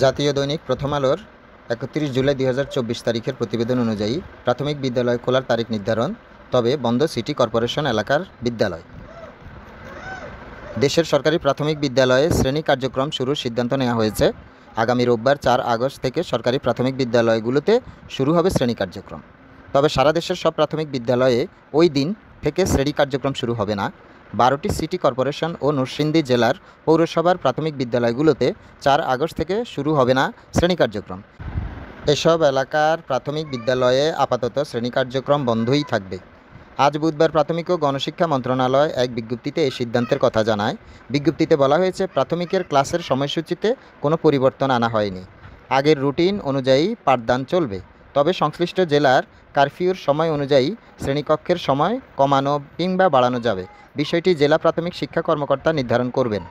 জাতীয় দৈনিক প্রথম আলোর ৩১ জুলাই ২০২৪ তারিখের প্রতিবেদন অনুযায়ী প্রাথমিক বিদ্যালয় খোলার তারিখ নির্ধারণ, তবে বন্ধ সিটি কর্পোরেশন এলাকার বিদ্যালয়। দেশের সরকারি প্রাথমিক বিদ্যালয়ে শ্রেণী কার্যক্রম শুরুর সিদ্ধান্ত নেওয়া হয়েছে। আগামী রোববার ৪ আগস্ট থেকে সরকারি প্রাথমিক বিদ্যালয়গুলোতে শুরু হবে শ্রেণী কার্যক্রম। তবে সারা দেশের সব প্রাথমিক বিদ্যালয়ে ওই দিন থেকে শ্রেণী কার্যক্রম শুরু হবে না। ১২টি সিটি কর্পোরেশন ও নরসিংদী জেলার পৌরসভার প্রাথমিক বিদ্যালয়গুলোতে ৪ আগস্ট থেকে শুরু হবে না শ্রেণী কার্যক্রম। এসব এলাকার প্রাথমিক বিদ্যালয়ে আপাতত শ্রেণী কার্যক্রম বন্ধই থাকবে। আজ বুধবার প্রাথমিক ও গণশিক্ষা মন্ত্রণালয় এক বিজ্ঞপ্তিতে এই সিদ্ধান্তের কথা জানায়। বিজ্ঞপ্তিতে বলা হয়েছে, প্রাথমিকের ক্লাসের সময়সূচিতে কোনো পরিবর্তন আনা হয়নি। আগের রুটিন অনুযায়ী পাঠদান চলবে। তবে সংশ্লিষ্ট জেলার কারফিউর সময় অনুযায়ী শ্রেণীকক্ষের সময় কমানো কিংবা বাড়ানো যাবে। বিষয়টি জেলা প্রাথমিক শিক্ষা কর্মকর্তা নির্ধারণ করবেন।